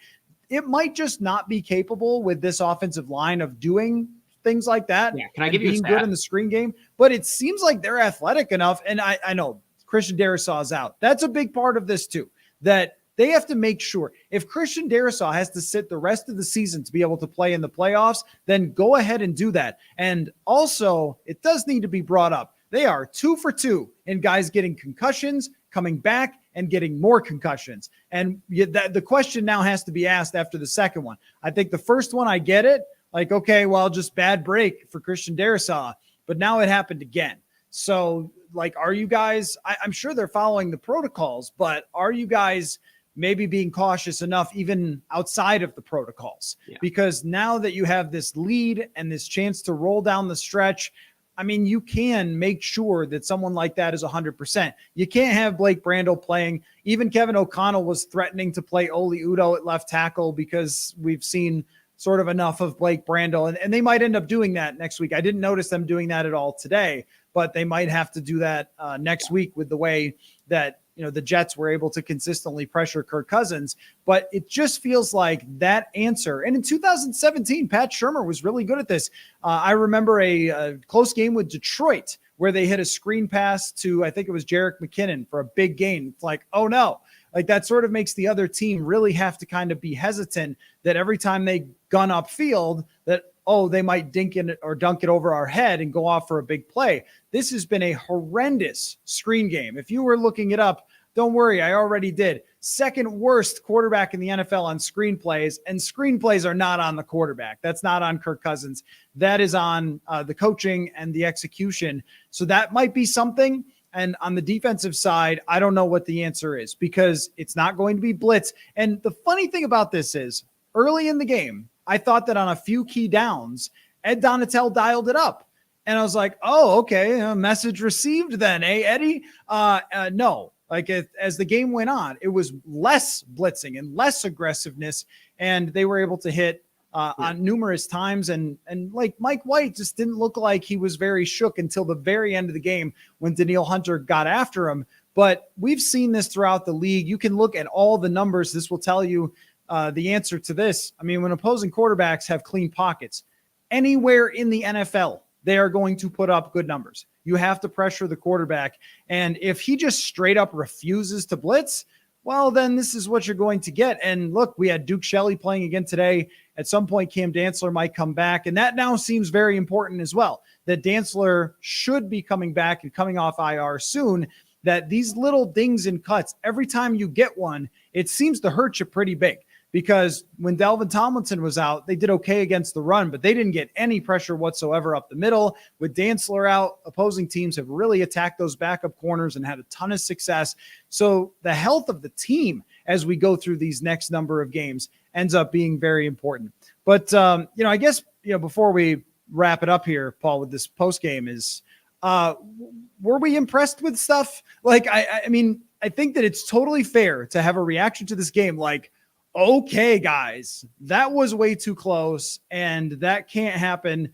It might just not be capable with this offensive line of doing things like that. Yeah, can I give you a being stat? good in the screen game? But it seems like they're athletic enough. And I know Christian Darrisaw is out. That's a big part of this too, that they have to make sure if Christian Darrisaw has to sit the rest of the season to be able to play in the playoffs, then go ahead and do that. And also, it does need to be brought up. They are 2 for 2 in guys getting concussions, coming back, and getting more concussions. And the question now has to be asked after the second one. I think the first one, I get it. Like, okay, well, just bad break for Christian Darrisaw. But now it happened again. So, like, are you guys, I'm sure they're following the protocols, but are you guys maybe being cautious enough even outside of the protocols? Yeah. Because now that you have this lead and this chance to roll down the stretch, I mean, you can make sure that someone like that is 100%. You can't have Blake Brandel playing. Even Kevin O'Connell was threatening to play Oli Udoh at left tackle because we've seen sort of enough of Blake Brandel. And they might end up doing that next week. I didn't notice them doing that at all today, but they might have to do that next week with the way that, you know, the Jets were able to consistently pressure Kirk Cousins. But it just feels like that answer. And in 2017, Pat Shurmur was really good at this. I remember a close game with Detroit where they hit a screen pass to, I think it was Jerick McKinnon for a big gain. It's like, oh no. Like that sort of makes the other team really have to kind of be hesitant that every time they gun upfield that, oh, they might dink it or dunk it over our head and go off for a big play. This has been a horrendous screen game. If you were looking it up Don't worry, I already did. Second worst quarterback in the NFL on screenplays, and screenplays are not on the quarterback. That's not on Kirk Cousins. That is on the coaching and the execution. So that might be something. And on the defensive side, I don't know what the answer is because it's not going to be blitz. And the funny thing about this is early in the game, I thought that on a few key downs, Ed Donatel dialed it up. And I was like, oh, okay, a message received then, Eddie? No. Like as the game went on, it was less blitzing and less aggressiveness, and they were able to hit on numerous times. And like Mike White just didn't look like he was very shook until the very end of the game when Danielle Hunter got after him. But we've seen this throughout the league. You can look at all the numbers. This will tell you the answer to this. I mean, when opposing quarterbacks have clean pockets, anywhere in the NFL, they are going to put up good numbers. You have to pressure the quarterback. And if he just straight up refuses to blitz, well, then this is what you're going to get. And look, we had Duke Shelley playing again today. At some point, Cam Dantzler might come back. And that now seems very important as well, that Dantzler should be coming back and coming off IR soon, that these little dings and cuts, every time you get one, it seems to hurt you pretty big. Because when Dalvin Tomlinson was out, they did okay against the run, but they didn't get any pressure whatsoever up the middle. With Dantzler out, opposing teams have really attacked those backup corners and had a ton of success. So the health of the team as we go through these next number of games ends up being very important. But, I guess, before we wrap it up here, Paul, with this post game is, were we impressed with stuff? Like, I mean, I think that it's totally fair to have a reaction to this game like, okay, guys, that was way too close, and that can't happen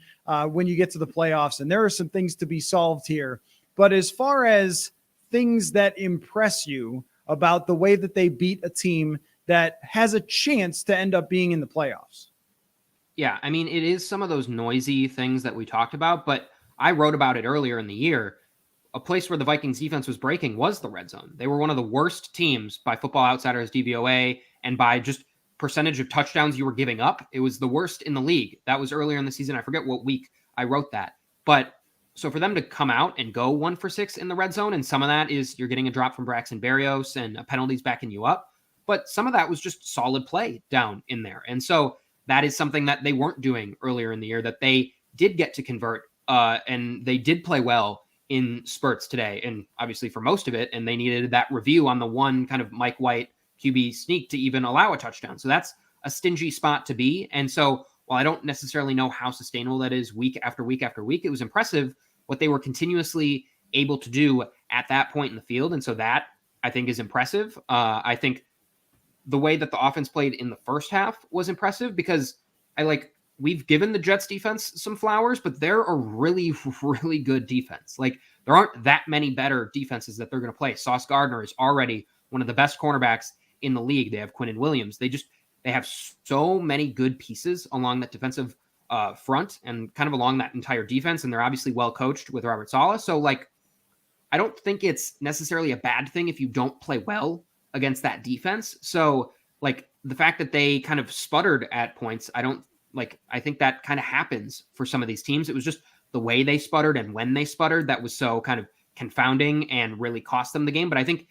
when you get to the playoffs. And there are some things to be solved here. But as far as things that impress you about the way that they beat a team that has a chance to end up being in the playoffs. Yeah, I mean, it is some of those noisy things that we talked about, but I wrote about it earlier in the year. A place where the Vikings defense was breaking was the red zone. They were one of the worst teams by Football Outsiders DVOA and by just percentage of touchdowns you were giving up. It was the worst in the league. That was earlier in the season. I forget what week I wrote that. But so for them to come out and go 1 for 6 in the red zone, and some of that is you're getting a drop from Braxton Berrios and penalties backing you up. But some of that was just solid play down in there. And so that is something that they weren't doing earlier in the year that they did get to convert and they did play well in spurts today, and obviously for most of it, and they needed that review on the one kind of Mike White QB sneak to even allow a touchdown. So that's a stingy spot to be. And so while I don't necessarily know how sustainable that is week after week after week, it was impressive what they were continuously able to do at that point in the field. And so that I think is impressive. I think the way that the offense played in the first half was impressive because we've given the Jets defense some flowers, but they're a really, really good defense. Like there aren't that many better defenses that they're going to play. Sauce Gardner is already one of the best cornerbacks in the league. They have Quinnen Williams. They have so many good pieces along that defensive front and kind of along that entire defense. And they're obviously well coached with Robert Saleh. So I don't think it's necessarily a bad thing if you don't play well against that defense. So the fact that they kind of sputtered at points, I think that kind of happens for some of these teams. It was just the way they sputtered and when they sputtered that was so kind of confounding and really cost them the game. But I think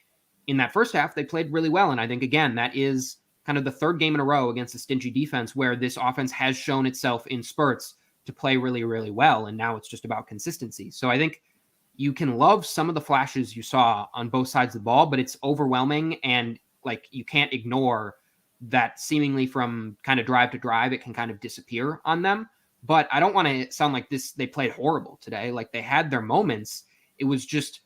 in that first half, they played really well. And I think, again, that is kind of the third game in a row against a stingy defense where this offense has shown itself in spurts to play really, really well. And now it's just about consistency. So I think you can love some of the flashes you saw on both sides of the ball, but it's overwhelming. And you can't ignore that seemingly from kind of drive to drive, it can kind of disappear on them. But I don't want to sound like they played horrible today. They had their moments. It was just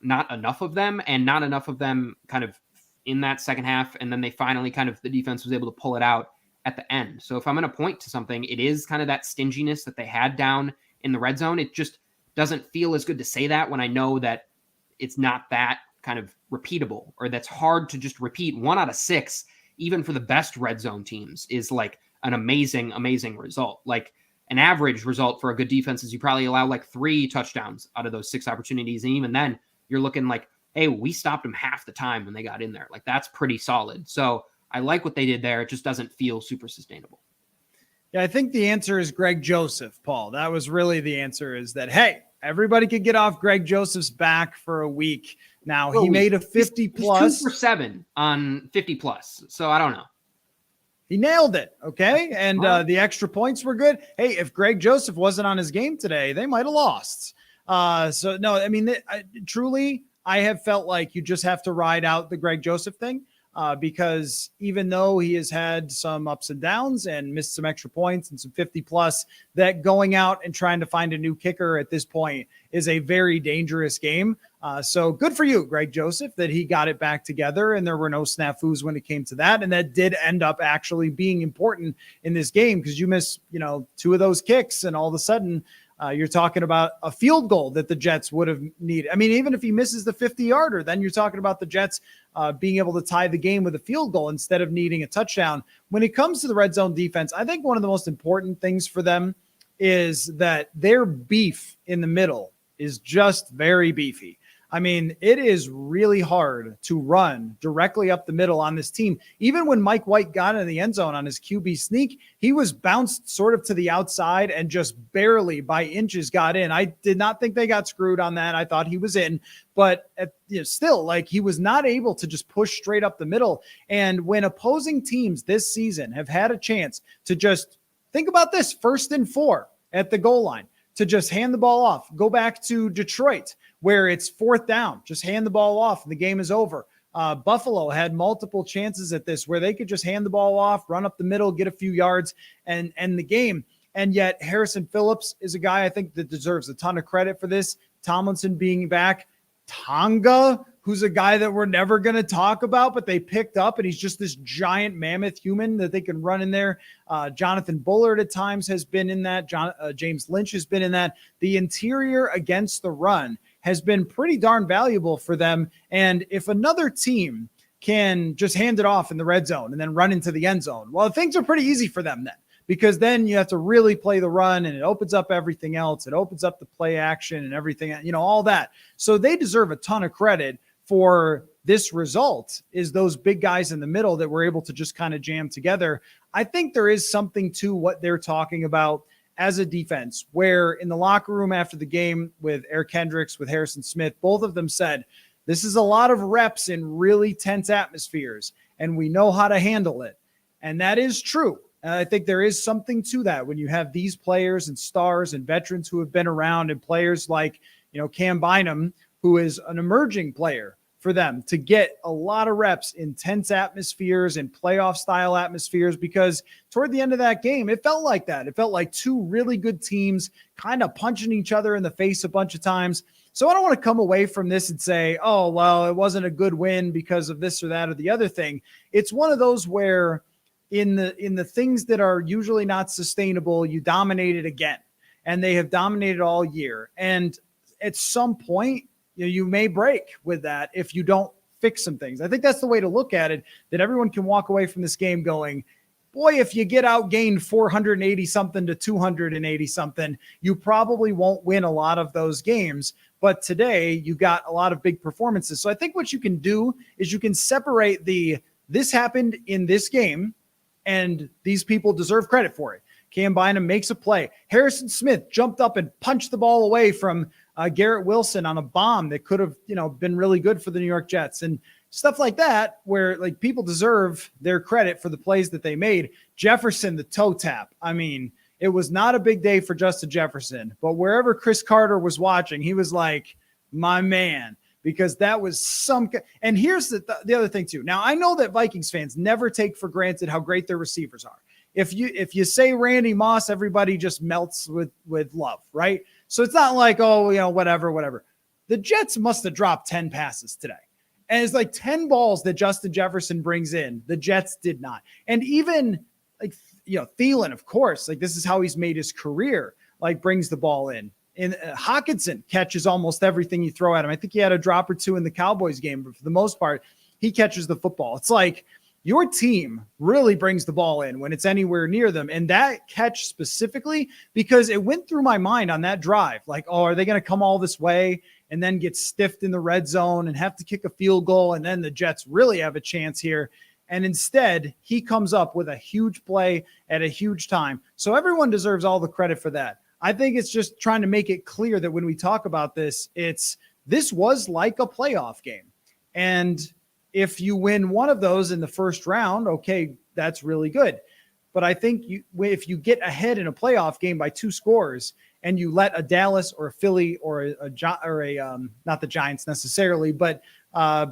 not enough of them, and not enough of them kind of in that second half. And then they finally the defense was able to pull it out at the end. So if I'm going to point to something, it is kind of that stinginess that they had down in the red zone. It just doesn't feel as good to say that when I know that it's not that kind of repeatable, or that's hard to just repeat. 1 out of 6, even for the best red zone teams, is an amazing, amazing result. An average result for a good defense is you probably allow 3 touchdowns out of those 6 opportunities. And even then you're looking hey, we stopped them half the time when they got in there. That's pretty solid. So I like what they did there. It just doesn't feel super sustainable. Yeah, I think the answer is Greg Joseph, Paul. That was really the answer, is that, hey, everybody could get off Greg Joseph's back for a week. Now, he made a 50 plus. He's 2 for 7 on 50 plus. So I don't know. He nailed it. Okay. And the extra points were good. Hey, if Greg Joseph wasn't on his game today, they might have lost. So no, I mean, truly, I have felt like you just have to ride out the Greg Joseph thing. Because even though he has had some ups and downs and missed some extra points and some 50 plus, that going out and trying to find a new kicker at this point is a very dangerous game. So good for you, Greg Joseph, that he got it back together and there were no snafus when it came to that. And that did end up actually being important in this game because you miss, 2 of those kicks and all of a sudden you're talking about a field goal that the Jets would have needed. I mean, even if he misses the 50-yarder, then you're talking about the Jets being able to tie the game with a field goal instead of needing a touchdown. When it comes to the red zone defense, I think one of the most important things for them is that their beef in the middle is just very beefy. I mean, it is really hard to run directly up the middle on this team. Even when Mike White got in the end zone on his QB sneak, he was bounced sort of to the outside and just barely by inches got in. I did not think they got screwed on that. I thought he was in, but still, like, he was not able to just push straight up the middle. And when opposing teams this season have had a chance to just think about this 1st and 4 at the goal line, to just hand the ball off, go back to Detroit, where it's 4th down, just hand the ball off and the game is over. Buffalo had multiple chances at this where they could just hand the ball off, run up the middle, get a few yards and end the game. And yet Harrison Phillips is a guy I think that deserves a ton of credit for this. Tomlinson being back, Tonga, who's a guy that we're never going to talk about, but they picked up and he's just this giant mammoth human that they can run in there. Jonathan Bullard at times has been in that. James Lynch has been in that. The interior against the run has been pretty darn valuable for them. And if another team can just hand it off in the red zone and then run into the end zone, well, things are pretty easy for them then, because then you have to really play the run and it opens up everything else. It opens up the play action and everything, all that. So they deserve a ton of credit for this result, is those big guys in the middle that were able to just kind of jam together. I think there is something to what they're talking about as a defense, where in the locker room after the game with Eric Kendricks, with Harrison Smith, both of them said, this is a lot of reps in really tense atmospheres, and we know how to handle it. And that is true. And I think there is something to that when you have these players and stars and veterans who have been around, and players like, Cam Bynum, who is an emerging player for them, to get a lot of reps in tense atmospheres and playoff style atmospheres, because toward the end of that game, it felt like that. It felt like 2 really good teams kind of punching each other in the face a bunch of times. So I don't want to come away from this and say, oh, well, it wasn't a good win because of this or that or the other thing. It's one of those where in the things that are usually not sustainable, you dominated again, and they have dominated all year. And at some point, you may break with that if you don't fix some things. I think that's the way to look at it, that everyone can walk away from this game going, boy, if you get outgained 480 something to 280 something, you probably won't win a lot of those games. But today you got a lot of big performances. So I think what you can do is you can separate this happened in this game and these people deserve credit for it. Cam Bynum makes a play. Harrison Smith jumped up and punched the ball away from Garrett Wilson on a bomb that could have, been really good for the New York Jets, and stuff like that, where like people deserve their credit for the plays that they made. Jefferson, the toe tap. I mean, it was not a big day for Justin Jefferson, but wherever Chris Carter was watching, he was like, my man, because that was and here's the other thing too. Now, I know that Vikings fans never take for granted how great their receivers are. If you say Randy Moss, everybody just melts with love, right? So it's not like, oh, whatever. The Jets must have dropped 10 passes today. And it's like 10 balls that Justin Jefferson brings in. The Jets did not. And even Thielen, of course, like this is how he's made his career, like brings the ball in. And Hawkinson catches almost everything you throw at him. I think he had a drop or 2 in the Cowboys game, but for the most part, he catches the football. It's like your team really brings the ball in when it's anywhere near them. And that catch specifically, because it went through my mind on that drive, like, oh, are they going to come all this way and then get stiffed in the red zone and have to kick a field goal, and then the Jets really have a chance here? And instead, he comes up with a huge play at a huge time. So everyone deserves all the credit for that. I think it's just trying to make it clear that when we talk about this, it's this was like a playoff game. And if you win one of those in the first round, okay, that's really good. But I think if you get ahead in a playoff game by 2 scores and you let a Dallas or a Philly or not the Giants necessarily, but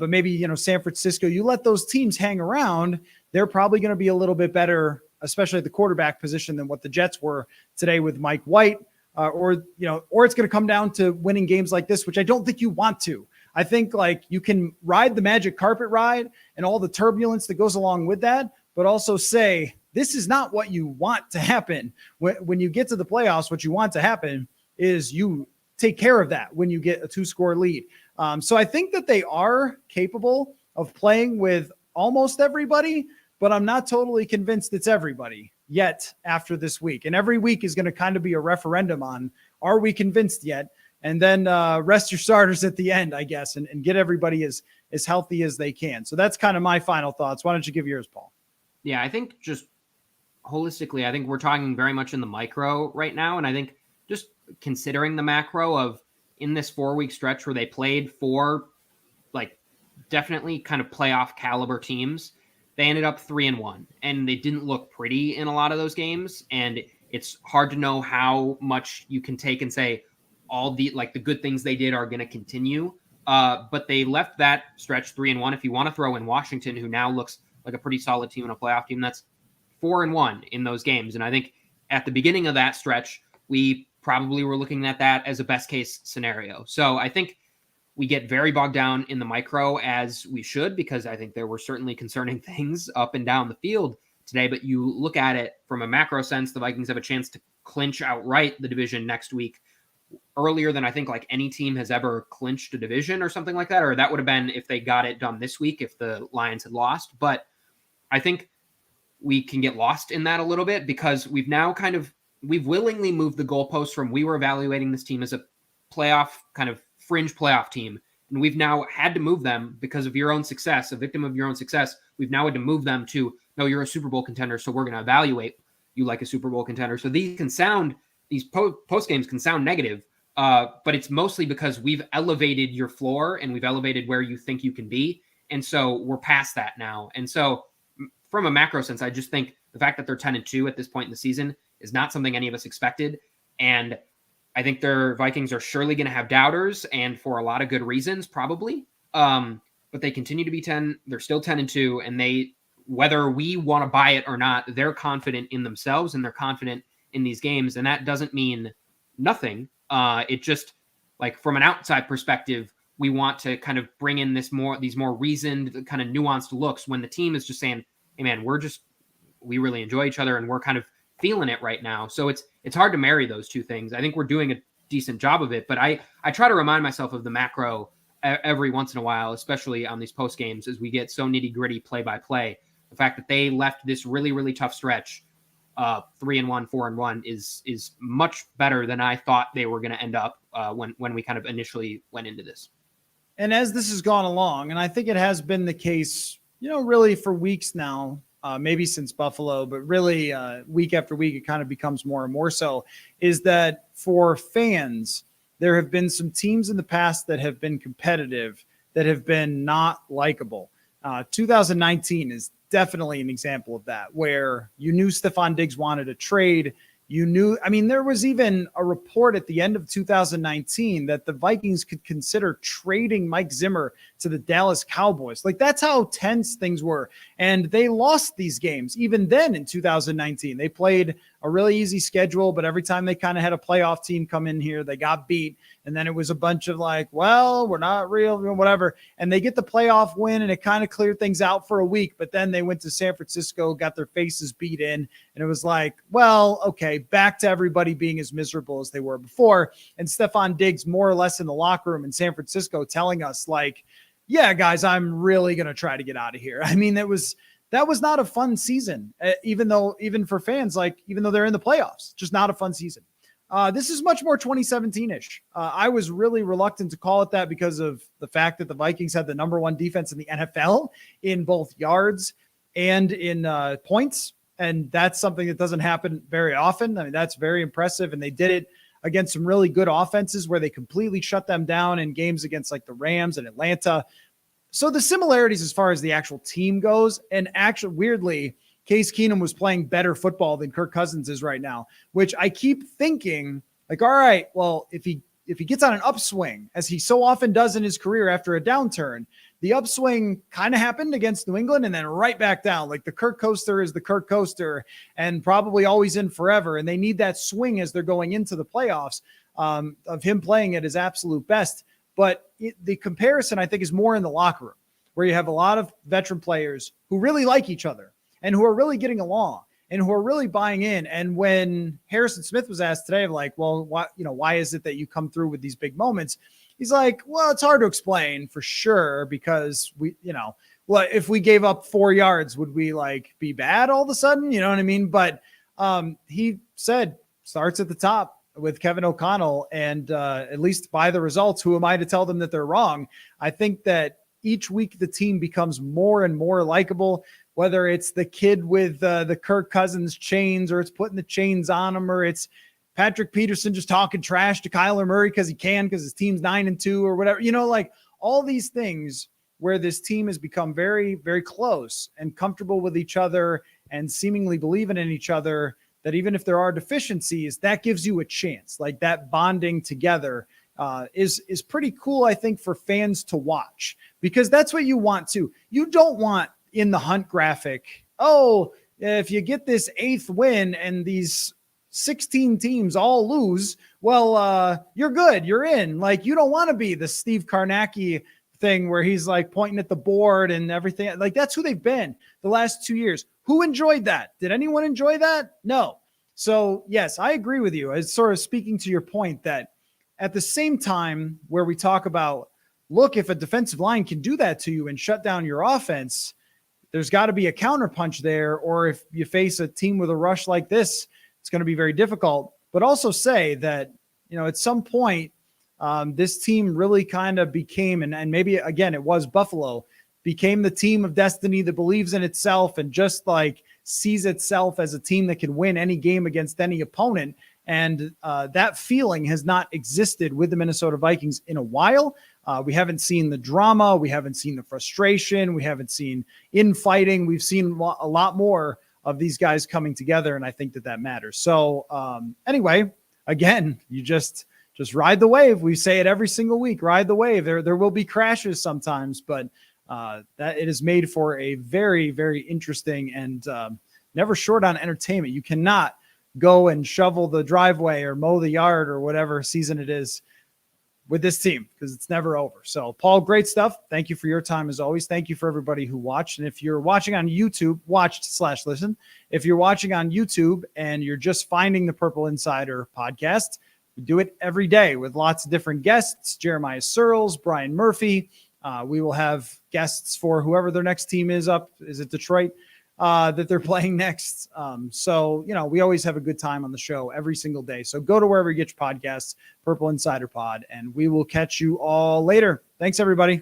maybe, San Francisco, you let those teams hang around, they're probably going to be a little bit better, especially at the quarterback position, than what the Jets were today with Mike White, or it's going to come down to winning games like this, which I don't think you want to. I think like you can ride the magic carpet ride and all the turbulence that goes along with that, but also say, this is not what you want to happen. When you get to the playoffs, what you want to happen is you take care of that when you get a 2-score lead. So I think that they are capable of playing with almost everybody, but I'm not totally convinced it's everybody yet after this week. And every week is going to kind of be a referendum on, are we convinced yet? And then rest your starters at the end, I guess, and get everybody as healthy as they can. So that's kind of my final thoughts. Why don't you give yours, Paul? Yeah, I think just holistically, I think we're talking very much in the micro right now. And I think just considering the macro of in this 4-week stretch where they played 4, like definitely kind of playoff caliber teams, they ended up 3-1 and they didn't look pretty in a lot of those games. And it's hard to know how much you can take and say all the good things they did are going to continue. But they left that stretch 3-1. If you want to throw in Washington, who now looks like a pretty solid team and a playoff team, that's 4-1 in those games. And I think at the beginning of that stretch, we probably were looking at that as a best case scenario. So I think we get very bogged down in the micro, as we should, because I think there were certainly concerning things up and down the field today. But you look at it from a macro sense, the Vikings have a chance to clinch outright the division next week, earlier than I think like any team has ever clinched a division or something like that. Or that would have been if they got it done this week, if the Lions had lost. But I think we can get lost in that a little bit because we've now we've willingly moved the goalposts from we were evaluating this team as a playoff, kind of fringe playoff team. And we've now had to move them because of your own success, a victim of your own success. We've now had to move them to, no, you're a Super Bowl contender, so we're going to evaluate you like a Super Bowl contender. So these post games can sound negative, but it's mostly because we've elevated your floor and we've elevated where you think you can be. And so we're past that now. And so from a macro sense, I just think the fact that they're 10-2 at this point in the season is not something any of us expected. And I think their Vikings are surely going to have doubters, and for a lot of good reasons, probably. But they continue to be 10. They're still 10-2, and whether we want to buy it or not, they're confident in themselves and they're confident in these games. And that doesn't mean nothing. It just, like, from an outside perspective, we want to kind of bring in these more reasoned, kind of nuanced looks when the team is just saying, hey man, we really enjoy each other and we're kind of feeling it right now. So it's hard to marry those two things. I think we're doing a decent job of it, but I try to remind myself of the macro every once in a while, especially on these post games, as we get so nitty gritty play by play. The fact that they left this really, really tough stretch 3-1, 4-1 is much better than I thought they were going to end up when we kind of initially went into this. And as this has gone along, and I think it has been the case, really for weeks now, maybe since Buffalo, but really week after week, it kind of becomes more and more so, is that for fans, there have been some teams in the past that have been competitive that have been not likable. 2019 is definitely an example of that, where you knew Stephon Diggs wanted a trade. There was even a report at the end of 2019 that the Vikings could consider trading Mike Zimmer to the Dallas Cowboys. Like, that's how tense things were. And they lost these games. Even then in 2019, they played a really easy schedule, but every time they kind of had a playoff team come in here, they got beat. And then it was a bunch of like, well, we're not real, whatever. And they get the playoff win and it kind of cleared things out for a week. But then they went to San Francisco, got their faces beat in. And it was like, well, okay, back to everybody being as miserable as they were before. And Stephon Diggs more or less in the locker room in San Francisco telling us like, yeah, guys, I'm really going to try to get out of here. I mean, that was not a fun season, even for fans, even though they're in the playoffs, just not a fun season. This is much more 2017-ish. I was really reluctant to call it that because of the fact that the Vikings had the number 1 defense in the NFL in both yards and in points. And that's something that doesn't happen very often. I mean, that's very impressive. And they did it against some really good offenses where they completely shut them down in games against like the Rams and Atlanta. So the similarities as far as the actual team goes, and actually weirdly, Case Keenum was playing better football than Kirk Cousins is right now, which I keep thinking like, all right, well, if he gets on an upswing, as he so often does in his career after a downturn, the upswing kind of happened against New England and then right back down. Like the Kirk coaster is the Kirk coaster and probably always in forever. And they need that swing as they're going into the playoffs of him playing at his absolute best. But the comparison, I think, is more in the locker room, where you have a lot of veteran players who really like each other and who are really getting along and who are really buying in. And when Harrison Smith was asked today, like, well, why is it that you come through with these big moments? He's like, well, it's hard to explain for sure, because if we gave up 4 yards, would we like be bad all of a sudden? You know what I mean? But he said starts at the top with Kevin O'Connell, and at least by the results, who am I to tell them that they're wrong? I think that each week the team becomes more and more likable, whether it's the kid with the Kirk Cousins chains, or it's putting the chains on him, or it's Patrick Peterson just talking trash to Kyler Murray because his team's 9-2 or whatever, like all these things where this team has become very, very close and comfortable with each other and seemingly believing in each other, that even if there are deficiencies, that gives you a chance. Like that bonding together is pretty cool, I think, for fans to watch, because that's what you want to. You don't want in the Hunt graphic, oh, if you get this 8th win and these 16 teams all lose, well, you're good, you're in. Like, you don't want to be the Steve Karnacki thing where he's like pointing at the board and everything. Like, that's who they've been the last 2 years. Who enjoyed that? Did anyone enjoy that? No. So yes, I agree with you. It's sort of speaking to your point that at the same time where we talk about, look, if a defensive line can do that to you and shut down your offense, there's got to be a counterpunch there. Or if you face a team with a rush like this, it's going to be very difficult. But also say that, at some point, this team really kind of became, and maybe again, it was Buffalo, became the team of destiny that believes in itself and just like sees itself as a team that can win any game against any opponent. And that feeling has not existed with the Minnesota Vikings in a while. We haven't seen the drama. We haven't seen the frustration. We haven't seen infighting. We've seen a lot more of these guys coming together, and I think that matters. So anyway, again, you just ride the wave. We say it every single week, ride the wave. There will be crashes sometimes, but that it is made for a very, very interesting and never short on entertainment. You cannot go and shovel the driveway or mow the yard or whatever season it is with this team, because it's never over. So Paul, great stuff. Thank you for your time as always. Thank you for everybody who watched. And if you're watching on YouTube, watched/listen. If you're watching on YouTube and you're just finding the Purple Insider podcast, we do it every day with lots of different guests, Jeremiah Searles, Brian Murphy. We will have guests for whoever their next team is up. Is it Detroit that they're playing next? So, we always have a good time on the show every single day. So go to wherever you get your podcasts, Purple Insider Pod, and we will catch you all later. Thanks, everybody.